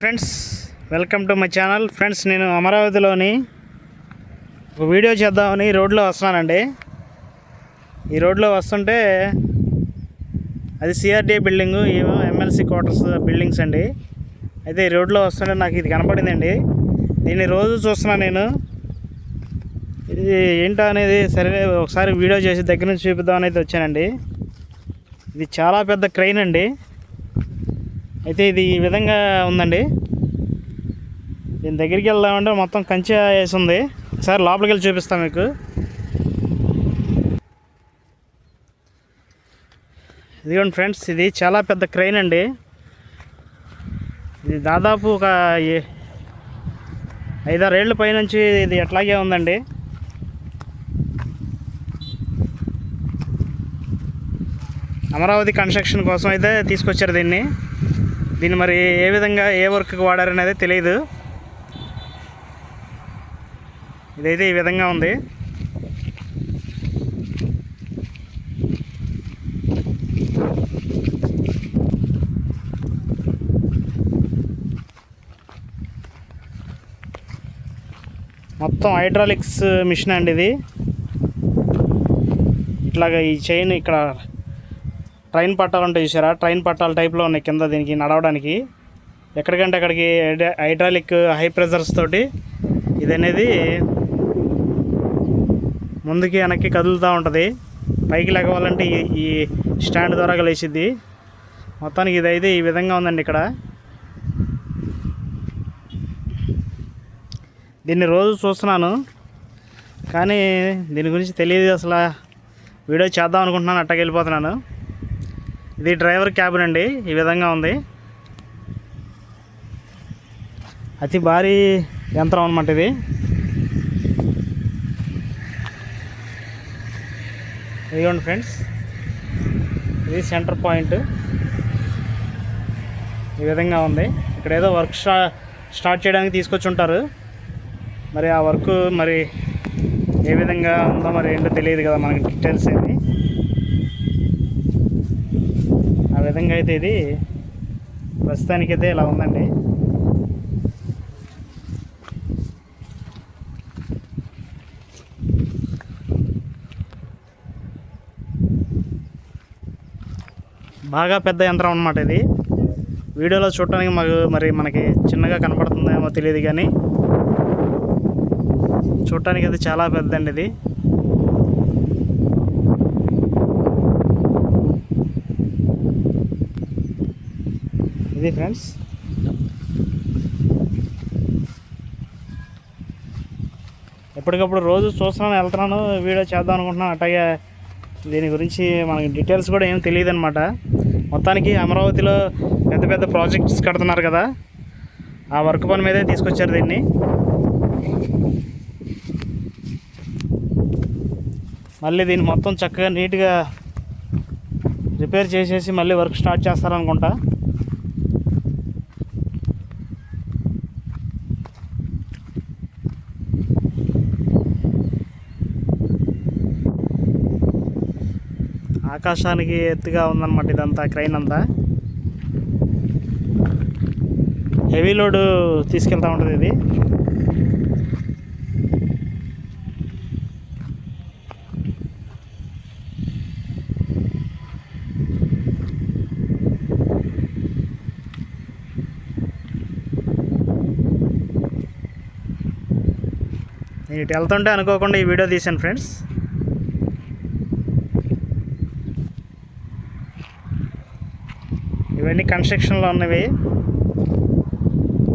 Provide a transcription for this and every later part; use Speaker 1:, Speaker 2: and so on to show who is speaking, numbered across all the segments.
Speaker 1: Friends, welcome to my channel. Friends, నేను అమరావతిలోని ఒక వీడియో చేద్దామని రోడ్లో వస్తున్నానండి. ఈ రోడ్లో వస్తుంటే అది సిఆర్డీఏ బిల్డింగు, ఏమో ఎమ్మెల్సీ క్వార్టర్స్ బిల్డింగ్స్ అండి. అయితే ఈ రోడ్లో వస్తుంటే నాకు ఇది కనపడిందండి. దీన్ని రోజు చూస్తున్నాను నేను. ఇది ఏంటో అనేది సరే ఒకసారి వీడియో చేసి దగ్గర నుంచి చూపిద్దామని అయితే వచ్చానండి. ఇది చాలా పెద్ద క్రెయిన్ అండి. అయితే ఇది ఈ విధంగా ఉందండి. దీని దగ్గరికి వెళ్దామంటే మొత్తం కంచె వేసి ఉంది. ఒకసారి లోపలికి వెళ్ళి చూపిస్తాను మీకు. ఇదిగోండి ఫ్రెండ్స్, ఇది చాలా పెద్ద క్రెయిన్ అండి. ఇది దాదాపు ఒక 5-6 ఏళ్ళ పైనుంచి ఇది ఎట్లాగే ఉందండి. అమరావతి కన్స్ట్రక్షన్ కోసం అయితే తీసుకొచ్చారు దీన్ని మరి ఏ విధంగా ఏ వర్క్కి వాడారనేది తెలియదు. ఇదైతే ఈ విధంగా ఉంది. మొత్తం హైడ్రాలిక్స్ మిషన్ అండి ఇది. ఇట్లాగా ఈ చైన్ ఇక్కడ ట్రైన్ పట్టాలు ఉంటాయి చూసారా, ట్రైన్ పట్టాల టైప్లో ఉన్నాయి కింద దీనికి నడవడానికి. ఎక్కడికంటే అక్కడికి హైడ్రాలిక్ హై ప్రెజర్స్ తోటి ఇది అనేది ముందుకి వెనక్కి కదులుతూ ఉంటుంది. పైకి లెగవాలంటే ఈ స్టాండ్ ద్వారా లేచిద్ది. మొత్తానికి ఇదైతే ఈ విధంగా ఉందండి. ఇక్కడ దీన్ని రోజు చూస్తున్నాను కానీ దీని గురించి తెలియదు. అసలు వీడియో చేద్దాం అనుకుంటున్నాను, అట్టకి వెళ్ళిపోతున్నాను. ఇది డ్రైవర్ క్యాబిన్ అండి. ఈ విధంగా ఉంది. అతి భారీ యంత్రం అన్నమాట ఇది. ఇదిగోండి ఫ్రెండ్స్, ఇది సెంటర్ పాయింట్. ఈ విధంగా ఉంది. ఇక్కడ ఏదో వర్క్ స్టార్ట్ చేయడానికి తీసుకొచ్చి ఉంటారు. మరి ఆ వర్క్ మరి ఏ విధంగా ఉందో మరి ఏంటో తెలియదు కదా మనకి డీటెయిల్స్ ఏమి. ఆ విధంగా అయితే ఇది ప్రస్తుతానికైతే ఇలా ఉందండి. బాగా పెద్ద యంత్రం అన్నమాట ఇది. వీడియోలో చూడటానికి మరి మనకి చిన్నగా కనపడుతుందేమో తెలియదు కానీ చూడటానికి అది చాలా పెద్దండి ఇది. ఇది ఫ్రెండ్స్, ఎప్పటికప్పుడు రోజు చూస్తున్నాను, వెళ్తున్నాను, వీడియో చేద్దాం అనుకుంటున్నాను. అట్లాగే దీని గురించి మనకి డీటెయిల్స్ కూడా ఏం తెలియదు అనమాట. మొత్తానికి అమరావతిలో పెద్ద పెద్ద ప్రాజెక్ట్స్ కడుతున్నారు కదా, ఆ వర్క్ పని మీదే తీసుకొచ్చారు దీన్ని. మళ్ళీ దీన్ని మొత్తం చక్కగా నీట్గా రిపేర్ చేసేసి మళ్ళీ వర్క్ స్టార్ట్ చేస్తారనుకుంటా. ఆకాశానికి ఎత్తుగా ఉందన్నమాట ఇదంతా, క్రైన్ అంతా. హెవీ లోడ్ తీసుకెళ్తూ ఉంటుంది ఇది. నేను ఇటు వెళ్తుంటే అనుకోకుండా ఈ వీడియో తీశాను ఫ్రెండ్స్. ఇవన్నీ కన్స్ట్రక్షన్లో ఉన్నవి,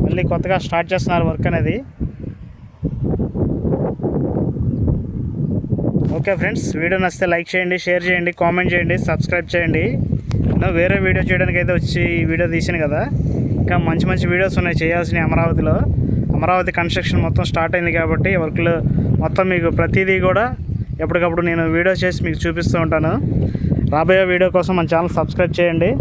Speaker 1: మళ్ళీ కొత్తగా స్టార్ట్ చేస్తున్నారు వర్క్ అనేది. ఓకే ఫ్రెండ్స్, వీడియో నచ్చితే లైక్ చేయండి, షేర్ చేయండి, కామెంట్ చేయండి, సబ్స్క్రైబ్ చేయండి. నేను వేరే వీడియో చేయడానికి అయితే వచ్చి ఈ వీడియో తీసాను కదా, ఇంకా మంచి మంచి వీడియోస్ ఉన్నాయి చేయాల్సినవి. అమరావతి కన్స్ట్రక్షన్ మొత్తం స్టార్ట్ అయింది కాబట్టి వర్క్లు మొత్తం మీకు ప్రతిదీ కూడా ఎప్పటికప్పుడు నేను వీడియో చేసి మీకు చూపిస్తూ ఉంటాను. రాబోయే వీడియో కోసం మన ఛానల్ సబ్స్క్రైబ్ చేయండి.